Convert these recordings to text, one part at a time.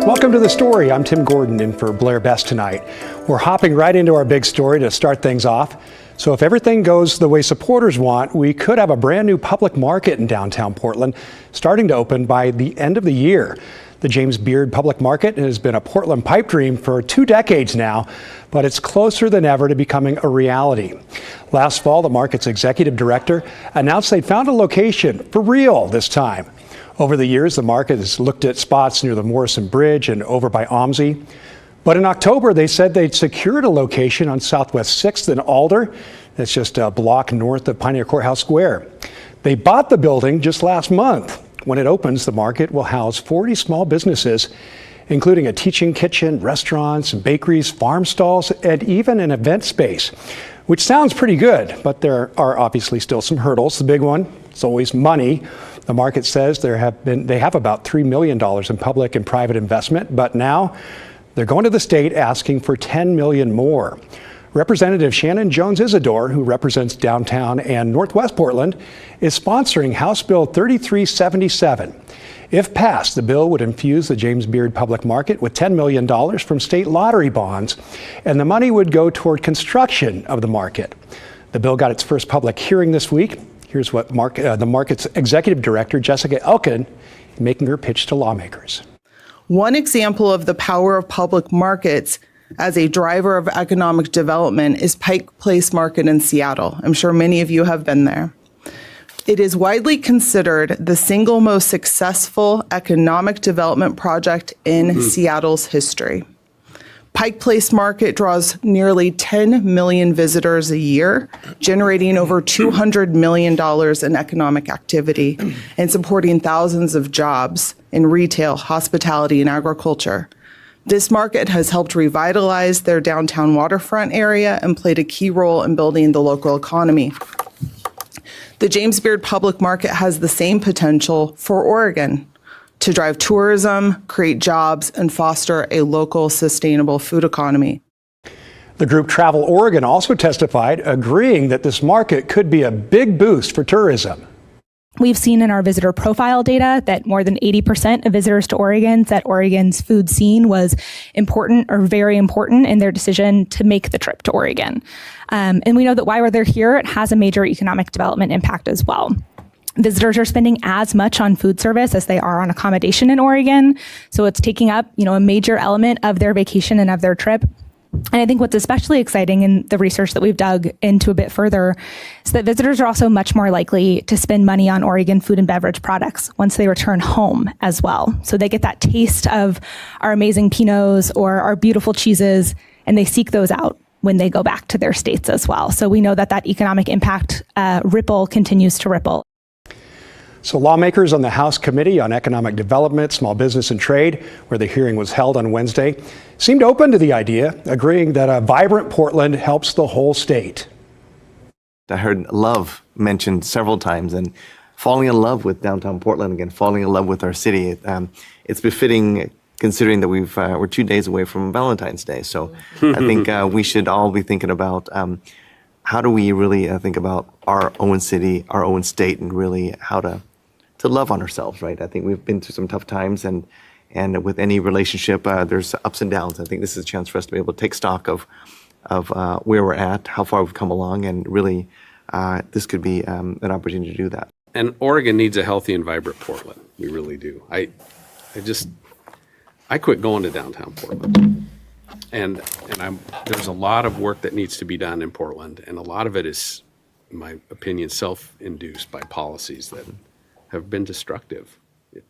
Welcome to The Story. I'm Tim Gordon in for Blair Best tonight. We're hopping right into our big story to start things off. So if everything goes the way supporters want, we could have a brand new public market in downtown Portland starting to open by the end of the year. The James Beard Public Market has been a Portland pipe dream for 2 decades now, but it's closer than ever to becoming a reality. Last fall, the market's executive director announced they'd found a location for real this time. Over the years, the market has looked at spots near the Morrison Bridge and over by OMSI. But in October, they said they'd secured a location on Southwest 6th in Alder. That's just a block north of Pioneer Courthouse Square. They bought the building just last month. When it opens, the market will house 40 small businesses, including a teaching kitchen, restaurants, bakeries, farm stalls, and even an event space, which sounds pretty good, but there are obviously still some hurdles. The big one, it's always money. The market says they have about $3 million in public and private investment, but now they're going to the state asking for $10 million more. Representative Shannon Jones-Isidore, who represents downtown and Northwest Portland, is sponsoring House Bill 3377. If passed, the bill would infuse the James Beard Public Market with $10 million from state lottery bonds, and the money would go toward construction of the market. The bill got its first public hearing this week. Here's what the market's executive director, Jessica Elkin, making her pitch to lawmakers. One example of the power of public markets as a driver of economic development is Pike Place Market in Seattle. I'm sure many of you have been there. It is widely considered the single most successful economic development project in Seattle's history. Pike Place Market draws nearly 10 million visitors a year, generating over $200 million in economic activity and supporting thousands of jobs in retail, hospitality, and agriculture. This market has helped revitalize their downtown waterfront area and played a key role in building the local economy. The James Beard Public Market has the same potential for Oregon to drive tourism, create jobs, and foster a local sustainable food economy. The group Travel Oregon also testified, agreeing that this market could be a big boost for tourism. We've seen in our visitor profile data that more than 80% of visitors to Oregon said Oregon's food scene was important or very important in their decision to make the trip to Oregon. And we know that while they're here, it has a major economic development impact as well. Visitors are spending as much on food service as they are on accommodation in Oregon. So it's taking up, a major element of their vacation and of their trip. And I think what's especially exciting in the research that we've dug into a bit further is that visitors are also much more likely to spend money on Oregon food and beverage products once they return home as well. So they get that taste of our amazing Pinots or our beautiful cheeses, and they seek those out when they go back to their states as well. So we know that economic impact ripple continues to ripple. So lawmakers on the House Committee on Economic Development, Small Business and Trade, where the hearing was held on Wednesday, seemed open to the idea, agreeing that a vibrant Portland helps the whole state. I heard love mentioned several times, and falling in love with downtown Portland again, falling in love with our city. It's befitting considering that we're 2 days away from Valentine's Day. So I think we should all be thinking about how do we really think about our own city, our own state, and really how to love on ourselves, right? I think we've been through some tough times, and with any relationship, there's ups and downs. I think this is a chance for us to be able to take stock of where we're at, how far we've come along, and really this could be an opportunity to do that. And Oregon needs a healthy and vibrant Portland. We really do. I quit going to downtown Portland, and there's a lot of work that needs to be done in Portland, and a lot of it is, in my opinion, self-induced by policies that have been destructive.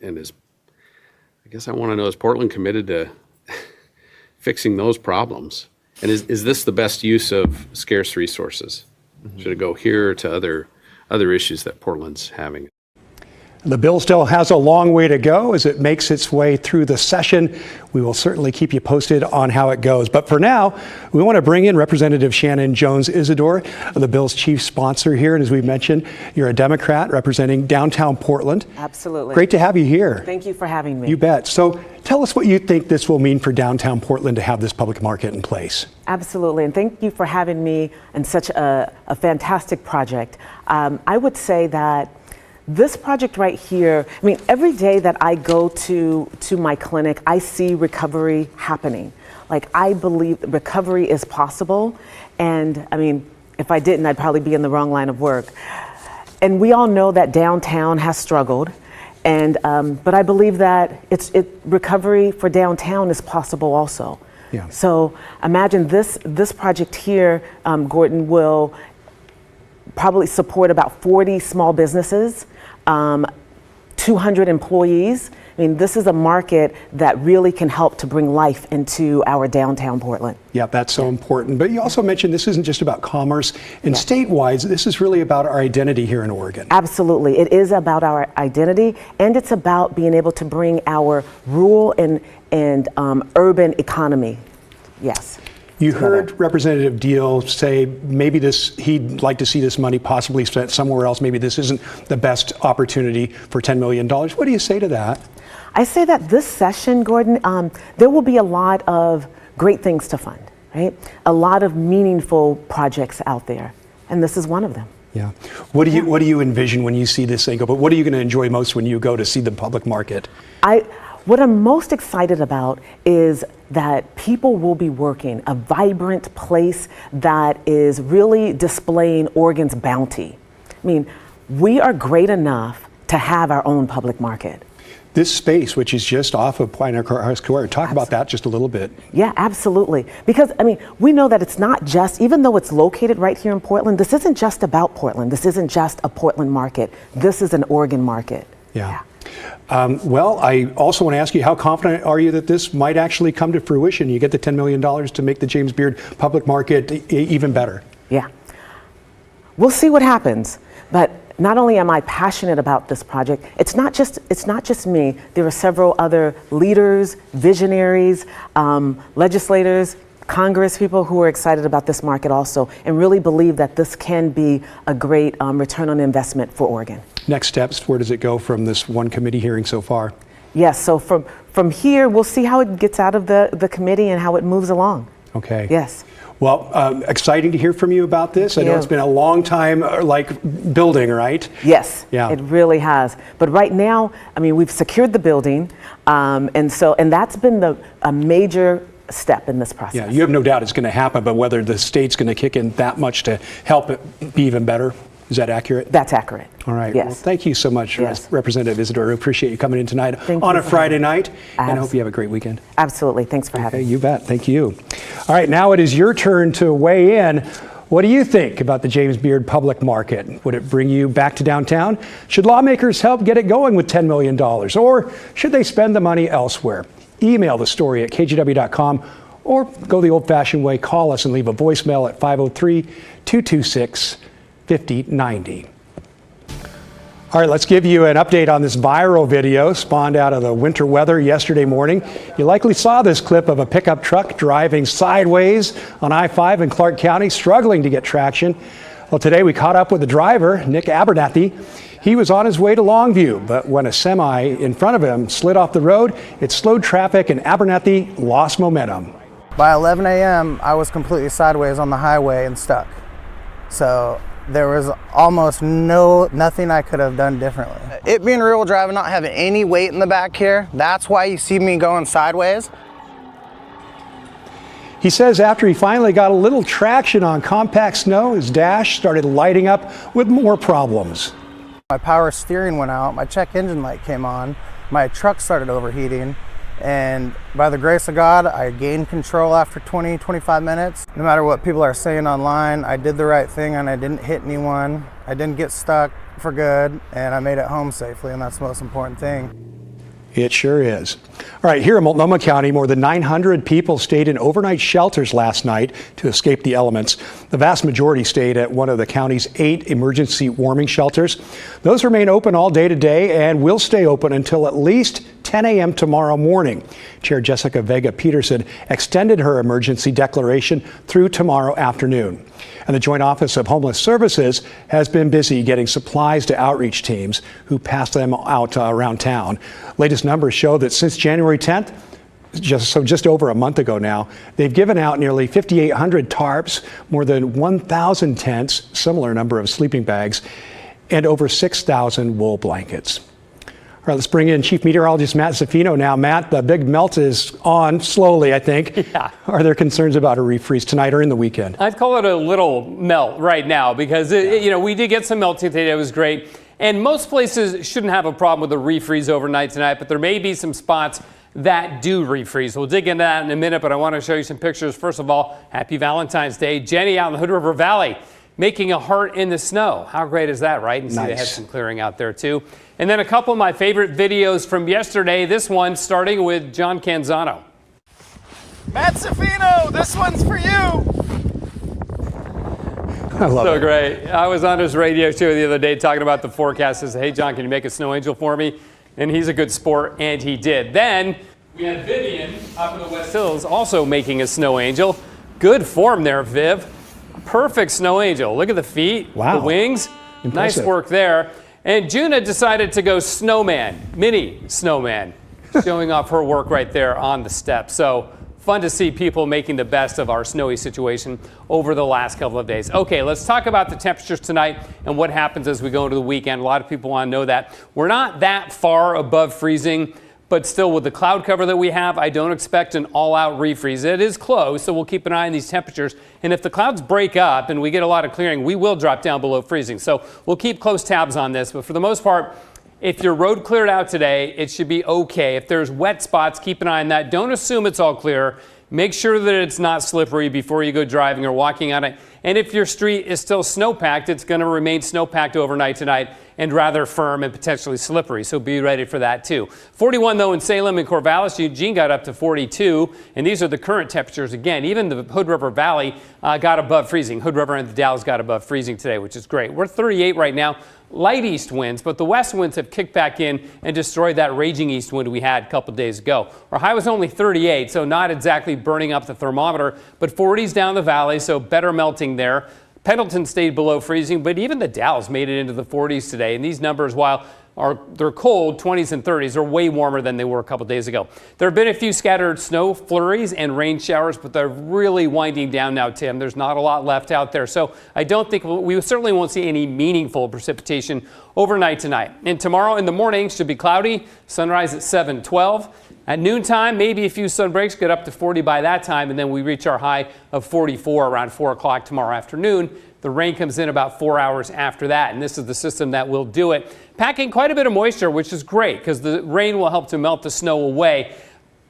And I guess I want to know, is Portland committed to fixing those problems? And is this the best use of scarce resources? Should it go here to other issues that Portland's having? The bill still has a long way to go as it makes its way through the session. We will certainly keep you posted on how it goes. But for now, we want to bring in Representative Shannon Jones-Isidore, the bill's chief sponsor here. And as we mentioned, you're a Democrat representing downtown Portland. Absolutely. Great to have you here. Thank you for having me. You bet. So tell us what you think this will mean for downtown Portland to have this public market in place. Absolutely. And thank you for having me in such a fantastic project. I would say that this project right here, I mean, every day that I go to my clinic, I see recovery happening. Like, I believe recovery is possible. And I mean, if I didn't, I'd probably be in the wrong line of work. And we all know that downtown has struggled. And, but I believe that recovery for downtown is possible also. Yeah. So imagine this project here, Gordon, will probably support about 40 small businesses, 200 employees. I mean, this is a market that really can help to bring life into our downtown Portland. Yeah, that's so important. But you also mentioned this isn't just about commerce. And statewide, this is really about our identity here in Oregon. Absolutely. It is about our identity, and it's about being able to bring our rural and urban economy. Yes. You heard Representative Deal say maybe he'd like to see this money possibly spent somewhere else. Maybe this isn't the best opportunity for $10 million. What do you say to that? I say that this session, Gordon, there will be a lot of great things to fund, right? A lot of meaningful projects out there, and this is one of them. Yeah. What do you envision when you see this thing go? But what are you going to enjoy most when you go to see the public market? What I'm most excited about is that people will be working, a vibrant place that is really displaying Oregon's bounty. I mean, we are great enough to have our own public market. This space, which is just off of Pioneer Square, talk about that just a little bit. Yeah, absolutely. Because, I mean, we know that it's not just, even though it's located right here in Portland, this isn't just about Portland. This isn't just a Portland market. This is an Oregon market. Yeah. Well, I also want to ask you, how confident are you that this might actually come to fruition? You get the $10 million to make the James Beard public market even better. Yeah. We'll see what happens. But not only am I passionate about this project, it's not just me. There are several other leaders, visionaries, legislators, Congress people who are excited about this market also, and really believe that this can be a great return on investment for Oregon. Next steps, where does it go from this one committee hearing so far? Yes, so from here, we'll see how it gets out of the committee and how it moves along. Okay. Yes. Well, exciting to hear from you about this. I know it's been a long time, building, right? Yes, Yeah. It really has. But right now, I mean, we've secured the building, and that's been a major step in this process. Yeah, you have no doubt it's going to happen, but whether the state's going to kick in that much to help it be even better, is that accurate? That's accurate. All right. Yes. Well, thank you so much, Representative Isidore. I appreciate you coming in tonight on a Friday night, and I hope you have a great weekend. Absolutely. Thanks for having me. You bet. Thank you. All right, now it is your turn to weigh in. What do you think about the James Beard public market? Would it bring you back to downtown? Should lawmakers help get it going with $10 million? Or should they spend the money elsewhere? Email the story at kgw.com or go the old-fashioned way, call us and leave a voicemail at 503-226-5090. All right, let's give you an update on this viral video spawned out of the winter weather yesterday morning. You likely saw this clip of a pickup truck driving sideways on I-5 in Clark County, struggling to get traction. Well, today we caught up with the driver, Nick Abernathy. He was on his way to Longview, but when a semi in front of him slid off the road, it slowed traffic and Abernathy lost momentum. By 11 a.m., I was completely sideways on the highway and stuck. So there was almost nothing I could have done differently. It being rear-wheel drive and not having any weight in the back here, that's why you see me going sideways. He says after he finally got a little traction on compact snow, his dash started lighting up with more problems. My power steering went out, my check engine light came on, my truck started overheating, and by the grace of God, I gained control after 20-25 minutes. No matter what people are saying online, I did the right thing and I didn't hit anyone. I didn't get stuck for good, and I made it home safely, and that's the most important thing. It sure is. All right, here in Multnomah County, more than 900 people stayed in overnight shelters last night to escape the elements. The vast majority stayed at one of the county's 8 emergency warming shelters. Those remain open all day today and will stay open until at least 10 a.m. tomorrow morning. Chair Jessica Vega Peterson extended her emergency declaration through tomorrow afternoon. And the Joint Office of Homeless Services has been busy getting supplies to outreach teams who pass them out around town. Latest numbers show that since January 10th, just over a month ago now, they've given out nearly 5,800 tarps, more than 1,000 tents, similar number of sleeping bags, and over 6,000 wool blankets. All right, let's bring in Chief Meteorologist Matt Zaffino now. Matt, the big melt is on slowly, I think. Yeah. Are there concerns about a refreeze tonight or in the weekend? I'd call it a little melt right now because, we did get some melting today. It was great. And most places shouldn't have a problem with a refreeze overnight tonight, but there may be some spots that do refreeze. We'll dig into that in a minute, but I want to show you some pictures. First of all, happy Valentine's Day. Jenny out in the Hood River Valley making a heart in the snow. How great is that, right? And see, they had some clearing out there too. And then a couple of my favorite videos from yesterday. This one starting with John Canzano. Matt Zaffino, this one's for you. I love So it. great. I was on his radio show the other day talking about the forecast. I said, hey, John, can you make a snow angel for me? And he's a good sport, and he did. Then we had Vivian up in the West Hills also making a snow angel. Good form there, Viv. Perfect snow angel. Look at the feet, Wow. the wings. Impressive. Nice work there. And Juna decided to go snowman, mini snowman, showing off her work right there on the steps. So fun to see people making the best of our snowy situation over the last couple of days. Okay, let's talk about the temperatures tonight and what happens as we go into the weekend. A lot of people want to know that. We're not that far above freezing, but still with the cloud cover that we have, I don't expect an all-out refreeze. It is close, so we'll keep an eye on these temperatures. And if the clouds break up and we get a lot of clearing, we will drop down below freezing. So we'll keep close tabs on this. But for the most part, if your road cleared out today, it should be okay. If there's wet spots, keep an eye on that. Don't assume it's all clear. Make sure that it's not slippery before you go driving or walking on it. And if your street is still snow-packed, it's going to remain snow-packed overnight tonight and rather firm and potentially slippery. So be ready for that too. 41 though in Salem and Corvallis. Eugene got up to 42. And these are the current temperatures. Again, even the Hood River Valley got above freezing. Hood River and the Dalles got above freezing today, which is great. We're 38 right now. Light east winds, but the west winds have kicked back in and destroyed that raging east wind we had a couple days ago. Our high was only 38, so not exactly burning up the thermometer, but 40s down the valley, so better melting there. Pendleton stayed below freezing, but even the Dalles made it into the 40s today. And these numbers, while they're cold, 20s and 30s, are way warmer than they were a couple days ago. There have been a few scattered snow flurries and rain showers, but they're really winding down now, Tim. There's not a lot left out there. So I don't think we certainly won't see any meaningful precipitation overnight tonight. And tomorrow in the morning should be cloudy, sunrise at 7:12. At noontime, maybe a few sun breaks, get up to 40 by that time, and then we reach our high of 44 around 4 o'clock tomorrow afternoon. The rain comes in about 4 hours after that, and this is the system that will do it. Packing quite a bit of moisture, which is great because the rain will help to melt the snow away.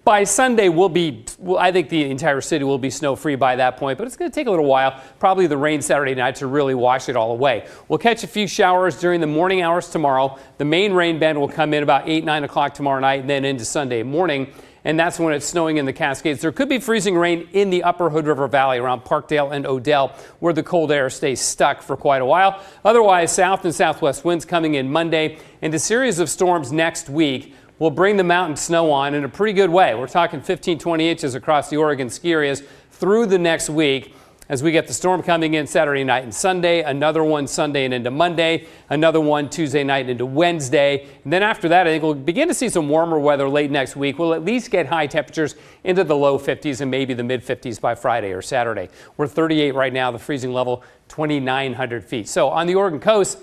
By Sunday, I think the entire city will be snow-free by that point, but it's going to take a little while, probably the rain Saturday night, to really wash it all away. We'll catch a few showers during the morning hours tomorrow. The main rain band will come in about 8, 9 o'clock tomorrow night, and then into Sunday morning, and that's when it's snowing in the Cascades. There could be freezing rain in the upper Hood River Valley around Parkdale and Odell, where the cold air stays stuck for quite a while. Otherwise, south and southwest winds coming in Monday, and a series of storms next week will bring the mountain snow on in a pretty good way. We're talking 15, 20 inches across the Oregon ski areas through the next week as we get the storm coming in Saturday night and Sunday, another one Sunday and into Monday, another one Tuesday night into Wednesday. And then after that, I think we'll begin to see some warmer weather late next week. We'll at least get high temperatures into the low 50s and maybe the mid 50s by Friday or Saturday. We're 38 right now, the freezing level 2,900 feet. So on the Oregon coast,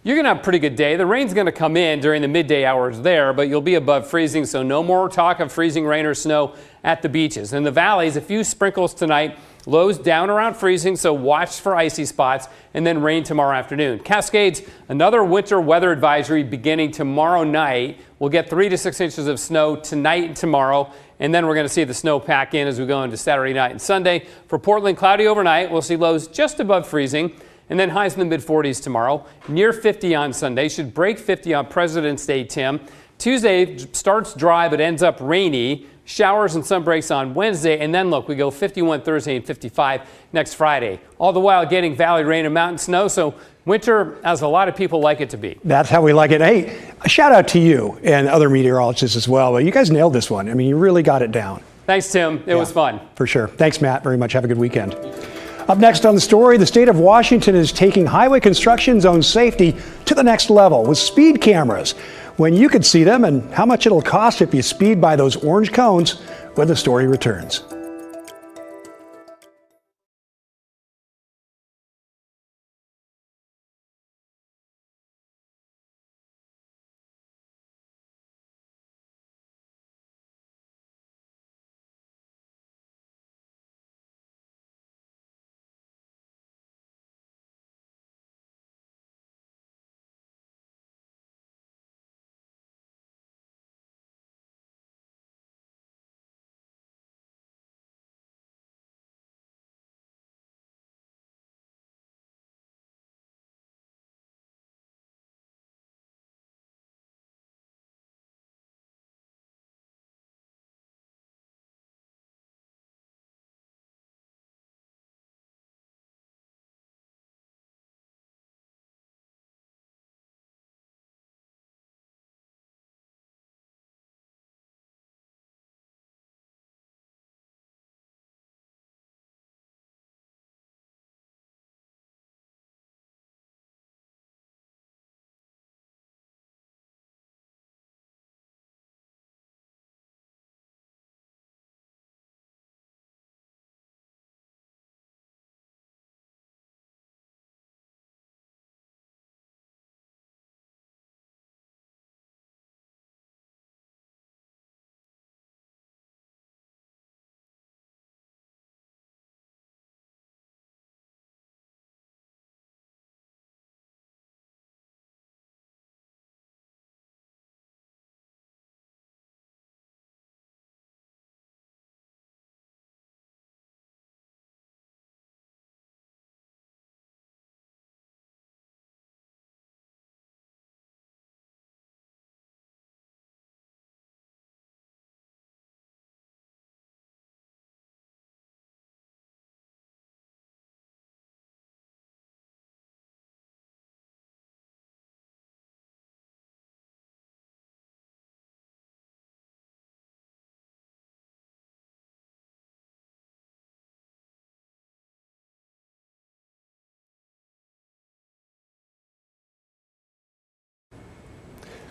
you're going to have a pretty good day. The rain's going to come in during the midday hours there, but you'll be above freezing, so no more talk of freezing rain or snow at the beaches. In the valleys, a few sprinkles tonight, lows down around freezing, so watch for icy spots, and then rain tomorrow afternoon. Cascades, another winter weather advisory beginning tomorrow night. We'll get 3 to 6 inches of snow tonight and tomorrow, and then we're going to see the snow pack in as we go into Saturday night and Sunday. For Portland, cloudy overnight. We'll see lows just above freezing. And then highs in the mid-40s tomorrow, near 50 on Sunday. Should break 50 on President's Day, Tim. Tuesday starts dry but ends up rainy. Showers and sun breaks on Wednesday. And then look, we go 51 Thursday and 55 next Friday. All the while getting valley rain and mountain snow. So winter, as a lot of people like it to be. That's how we like it. Hey, a shout out to you and other meteorologists as well. You guys nailed this one. I mean, you really got it down. Thanks, Tim. It was fun. For sure. Thanks, Matt, very much. Have a good weekend. Up next on the story, the state of Washington is taking highway construction zone safety to the next level with speed cameras. When you could see them and how much it'll cost if you speed by those orange cones when the story returns.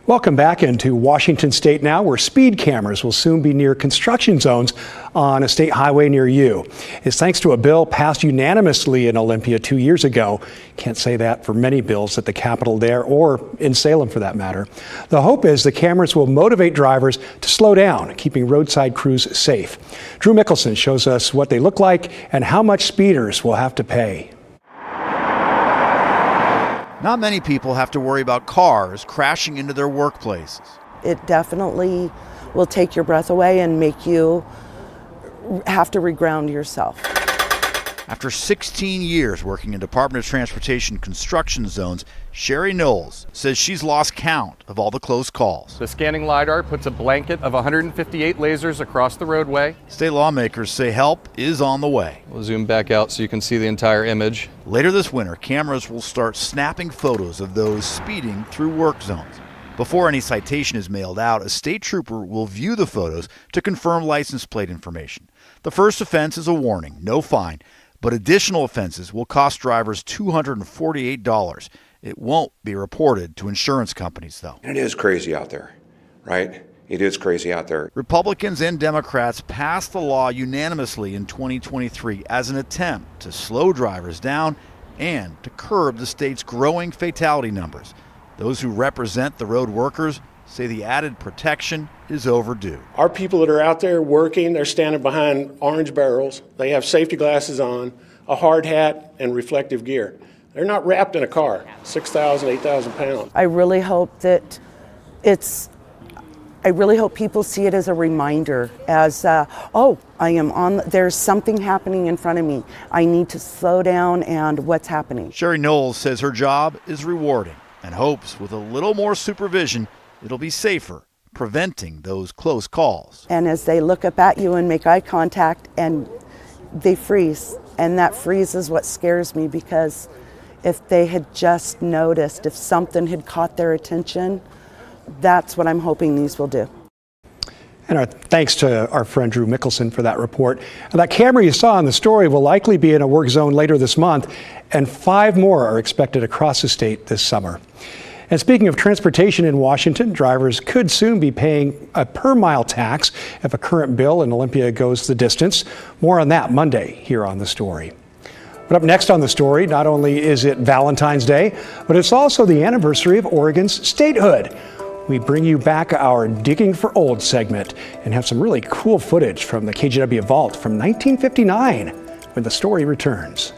Welcome back into Washington State now, where speed cameras will soon be near construction zones on a state highway near you. It's thanks to a bill passed unanimously in Olympia 2 years ago. Can't say that for many bills at the Capitol there or in Salem for that matter. The hope is the cameras will motivate drivers to slow down, keeping roadside crews safe. Drew Mickelson shows us what they look like and how much speeders will have to pay. Not many people have to worry about cars crashing into their workplaces. It definitely will take your breath away and make you have to reground yourself. After 16 years working in Department of Transportation construction zones, Sherry Knowles says she's lost count of all the close calls. The scanning LiDAR puts a blanket of 158 lasers across the roadway. State lawmakers say help is on the way. We'll zoom back out so you can see the entire image. Later this winter, cameras will start snapping photos of those speeding through work zones. Before any citation is mailed out, a state trooper will view the photos to confirm license plate information. The first offense is a warning, no fine, but additional offenses will cost drivers $248. It won't be reported to insurance companies, though. And it is crazy out there, right? It is crazy out there. Republicans and Democrats passed the law unanimously in 2023 as an attempt to slow drivers down and to curb the state's growing fatality numbers. Those who represent the road workers say the added protection is overdue. Our people that are out there working, they're standing behind orange barrels. They have safety glasses on, a hard hat, and reflective gear. They're not wrapped in a car, 6,000, 8,000 pounds. I really hope people see it as a reminder, as, there's something happening in front of me. I need to slow down and what's happening. Sherry Knowles says her job is rewarding and hopes with a little more supervision, it'll be safer, preventing those close calls. And as they look up at you and make eye contact and they freeze, and that freeze is what scares me, because if they had just noticed, if something had caught their attention, that's what I'm hoping these will do. And our thanks to our friend Drew Mickelson for that report. And that camera you saw in the story will likely be in a work zone later this month, and 5 more are expected across the state this summer. And speaking of transportation in Washington, drivers could soon be paying a per-mile tax if a current bill in Olympia goes the distance. More on that Monday here on The Story. But up next on The Story, not only is it Valentine's Day, but it's also the anniversary of Oregon's statehood. We bring you back our Digging for Old segment and have some really cool footage from the KGW vault from 1959 when The Story returns.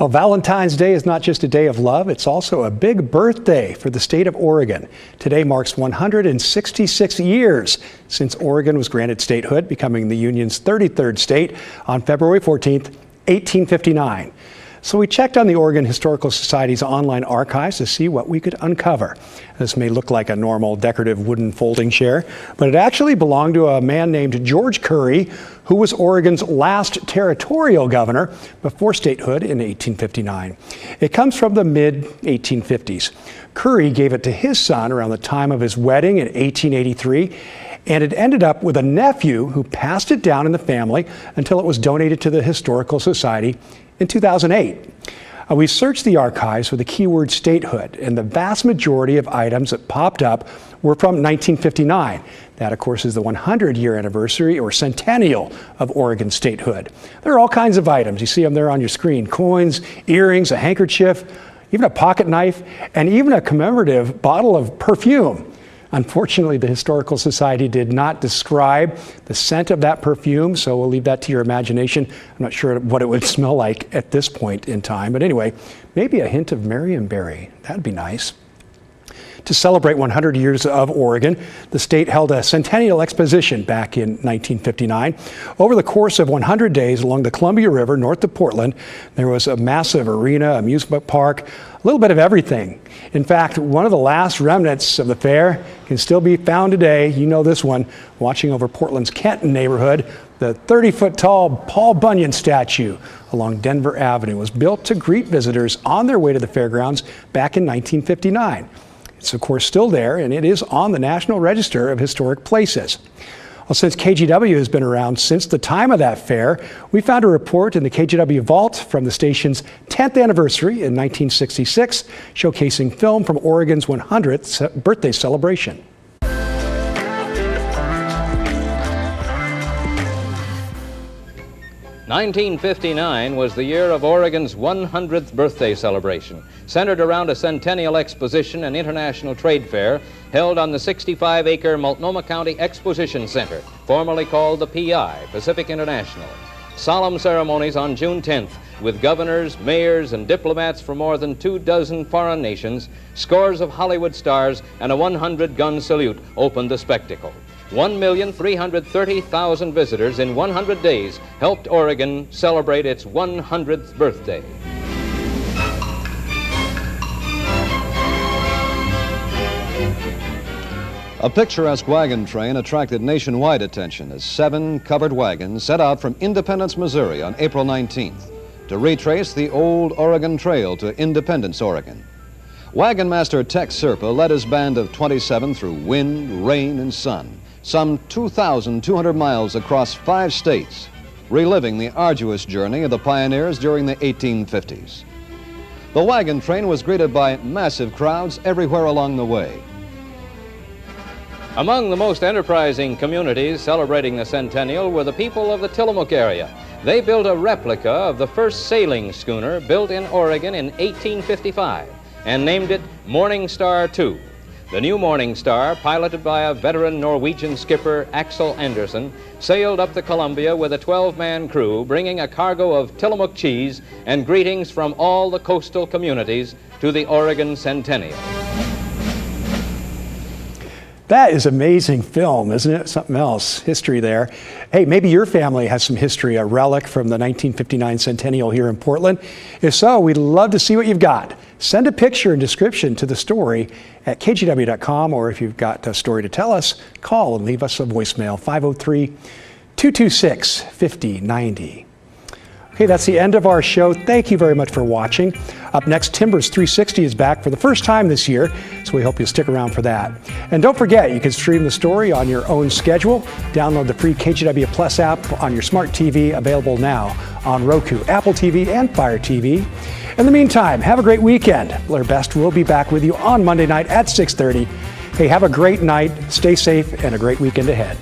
Well, Valentine's Day is not just a day of love, it's also a big birthday for the state of Oregon. Today marks 166 years since Oregon was granted statehood, becoming the union's 33rd state on February 14th, 1859. So we checked on the Oregon Historical Society's online archives to see what we could uncover. This may look like a normal decorative wooden folding chair, but it actually belonged to a man named George Curry, who was Oregon's last territorial governor before statehood in 1859. It comes from the mid-1850s. Curry gave it to his son around the time of his wedding in 1883, and it ended up with a nephew who passed it down in the family until it was donated to the Historical Society in 2008. We searched the archives for the keyword statehood, and the vast majority of items that popped up were from 1959. That, of course, is the 100-year anniversary or centennial of Oregon statehood. There are all kinds of items. You see them there on your screen: coins, earrings, a handkerchief, even a pocket knife, and even a commemorative bottle of perfume. Unfortunately, the Historical Society did not describe the scent of that perfume, so we'll leave that to your imagination. I'm not sure what it would smell like at this point in time, but anyway, maybe a hint of Marionberry. That'd be nice. To celebrate 100 years of Oregon, the state held a centennial exposition back in 1959. Over the course of 100 days along the Columbia River north of Portland, there was a massive arena, amusement park, a little bit of everything. In fact, one of the last remnants of the fair can still be found today. You know this one, watching over Portland's Kenton neighborhood. The 30-foot tall Paul Bunyan statue along Denver Avenue was built to greet visitors on their way to the fairgrounds back in 1959. It's, of course, still there, and it is on the National Register of Historic Places. Well, since KGW has been around since the time of that fair, we found a report in the KGW vault from the station's 10th anniversary in 1966, showcasing film from Oregon's 100th birthday celebration. 1959 was the year of Oregon's 100th birthday celebration, centered around a centennial exposition and international trade fair held on the 65-acre Multnomah County Exposition Center, formerly called the PI, Pacific International. Solemn ceremonies on June 10th with governors, mayors, and diplomats from more than 24 foreign nations, scores of Hollywood stars, and a 100-gun salute opened the spectacle. 1,330,000 visitors in 100 days helped Oregon celebrate its 100th birthday. A picturesque wagon train attracted nationwide attention as 7 covered wagons set out from Independence, Missouri on April 19th to retrace the old Oregon Trail to Independence, Oregon. Wagon master Tex Serpa led his band of 27 through wind, rain, and sun, some 2,200 miles across 5 states, reliving the arduous journey of the pioneers during the 1850s. The wagon train was greeted by massive crowds everywhere along the way. Among the most enterprising communities celebrating the centennial were the people of the Tillamook area. They built a replica of the first sailing schooner built in Oregon in 1855 and named it Morning Star II. The new Morning Star, piloted by a veteran Norwegian skipper, Axel Andersen, sailed up the Columbia with a 12-man crew, bringing a cargo of Tillamook cheese and greetings from all the coastal communities to the Oregon Centennial. That is amazing film, isn't it? Something else, history there. Hey, maybe your family has some history, a relic from the 1959 centennial here in Portland. If so, we'd love to see what you've got. Send a picture and description to the story at kgw.com, or if you've got a story to tell us, call and leave us a voicemail, 503-226-5090. Okay, that's the end of our show. Thank you very much for watching. Up next, Timbers 360 is back for the first time this year, so we hope you'll stick around for that. And don't forget, you can stream the story on your own schedule. Download the free KGW Plus app on your smart TV, available now on Roku, Apple TV, and Fire TV. In the meantime, have a great weekend. Blair Best will be back with you on Monday night at 6:30. Hey, have a great night, stay safe, and a great weekend ahead.